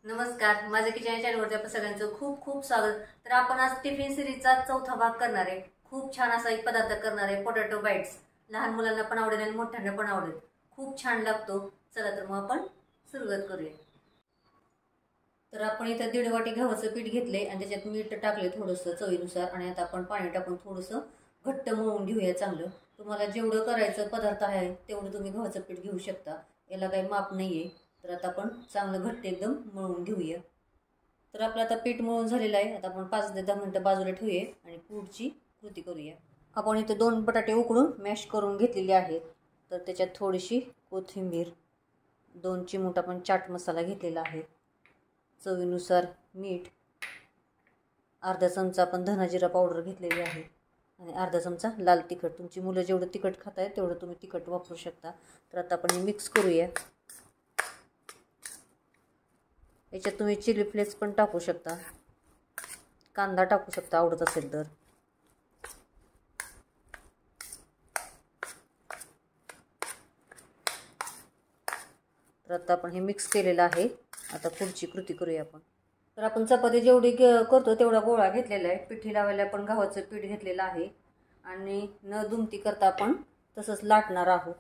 नमस्कार, माझ्या किचन चॅनलवरती आपण सगळ्यांचं खूप खूप स्वागत। तर आपण आज टिफिन सिरीजचा चौथा भाग करणार आहे। खूप छान असा एक पदार्थ करणार आहे, पोटॅटो बाईट्स। लहान मुलांना पण आवडेल आणि मोठ्यांना पण आवडेल, खूप छान लागतो। चला तर मग आपण सुरुवात करूया। तर आपण इथे 1.5 वाटी गव्हाचं पीठ घेतले आणि त्याच्यात मीठ टाकले थोडंसं चवीनुसार, आणि आता आपण पाणी टाकून थोडंसं घट्ट मळून घेऊया चांगलं। तुम्हाला जेवढं करायचं पदार्थ आहे तेवढं तुम्ही गव्हाचं पीठ घेऊ शकता, याला काही माप नाहीये। तर आता आपण चांगलं घट्ट एकदम मळून घेऊया। तर आपलं आता पीठ मळून झालेलं आहे। आता आपण 5 ते 10 मिनिटं बाजूला ठेवूया आणि पुढची कृती करूया। आपण इथे 2 बटाटे उकडून मॅश करून घेतलेले आहेत। तर त्याच्यात थोडीशी कोथिंबीर, 2 चिमूट आपण चाट मसाला घेतलेला आहे, चवीनुसार मीठ, अर्धा चमचा आपण धना जिरा पावडर घेतलेली आहे आणि अर्धा चमचा लाल तिखट। तुमची मुलं जेवढं तिखट खाताय तेवढं तुम्ही तिखट वापरू शकता। तर आता आपण हे मिक्स करूया। याच्यात तुम्ही चिली फ्लेक्स पण टाकू शकता, कांदा टाकू शकता आवडत असेल तर। तर आता आपण हे मिक्स केलेलं आहे। आता पुढची कृती करूया आपण। तर आपण चपाती जेवढी करतो तेवढा गोळा घेतलेला आहे। पिठी लावायला आपण गव्हाचं पीठ घेतलेलं आहे आणि न दुमती करता आपण तसंच लाटणार आहोत।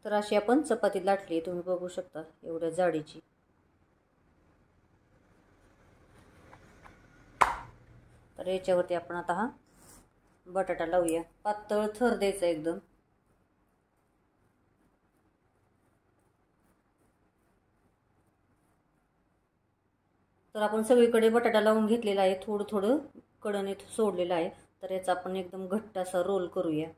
तर अशी आपण चपाती लाटली, तुम्ही बघू शकता एवढ्या जाडीची। तर याच्यावरती आपण आता हा बटाटा लावूया, पातळ थर द्यायचा एकदम। तर आपण सगळीकडे बटाटा लावून घेतलेला आहे, थोडं थोडं कडेने सोडलेलं आहे। तर याचा आपण एकदम घट्ट असा रोल करूया।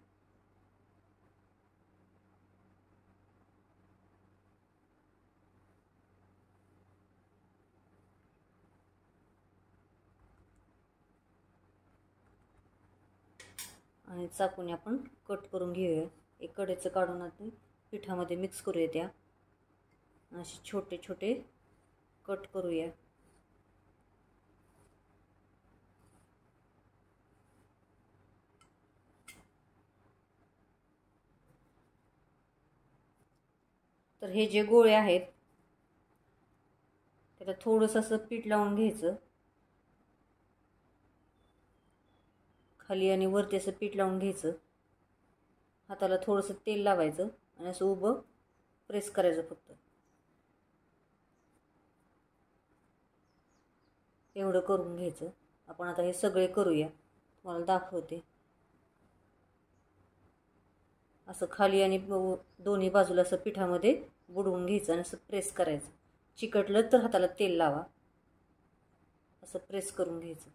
आणि चाकूने आपण कट करून घेऊया। एक कडेचं काढून आपण पिठामध्ये मिक्स करूया, त्या असे छोटे छोटे कट करूया। तर हे जे गोळे आहेत त्याला थोडंसं असं पीठ लावून घ्यायचं, खाली आणि वरती असं पीठ लावून घ्यायचं। हाताला थोडंसं तेल लावायचं आणि असं उभं प्रेस करायचं फक्त, एवढं करून घ्यायचं। आपण आता हे सगळे करूया, तुम्हाला दाखवते। असं खाली आणि दोन्ही बाजूला असं पिठामध्ये बुडवून घ्यायचं आणि असं प्रेस करायचं। चिकटलं तर हाताला तेल लावा, असं प्रेस करून घ्यायचं।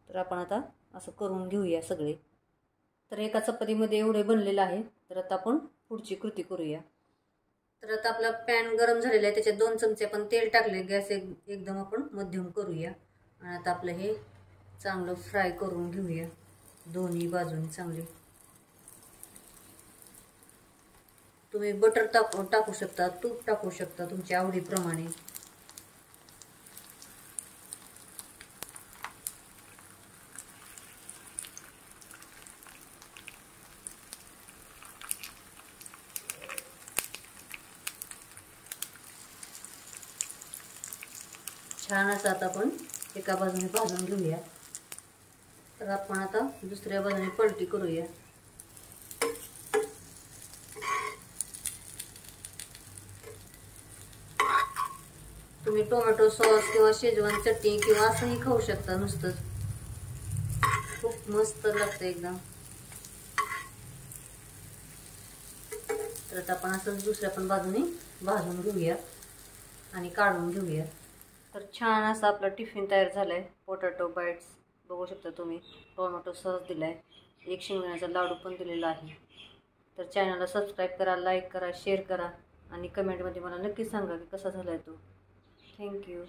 तर आपण आता असं करून घेऊया सगळे। तर एका चपातीमध्ये एवढे बनलेलं आहे। तर आता आपण पुढची कृती करूया। तर आता आपला पॅन गरम झालेला आहे, त्याच्यात 2 चमचे आपण तेल टाकले। गॅस एकदम आपण मध्यम करूया आणि आता आपलं हे चांगलं फ्राय करून घेऊया दोन्ही बाजूंनी चांगले। तुम्ही बटर टाकू शकता, तूप टाकू शकता तुमच्या आवडीप्रमाणे। छान असं आता आपण एका बाजूने भाजून घेऊया। तर आपण आता दुसऱ्या बाजूने पलटी करूया। तुम्ही टोमॅटो सॉस किंवा शेजवान चटणी किंवा असंही खाऊ शकता नुसतं, खूप मस्त लागतं एकदम। तर आता आपण असं दुसऱ्या पण बाजूने भाजून घेऊया आणि काढून घेऊया। तर छान असा आपला टिफिन तयार झालाय, पोटॅटो बाईट्स। बघू शकता तुम्ही, टोमॅटो सॉस दिलाय, एक शेंगदाण्याचा लाडू पण दिलेला आहे। तर चॅनलला सबस्क्राईब करा, लाईक करा, शेअर करा आणि कमेंटमध्ये मला नक्की सांगा की कसा झालाय तो। थँक्यू।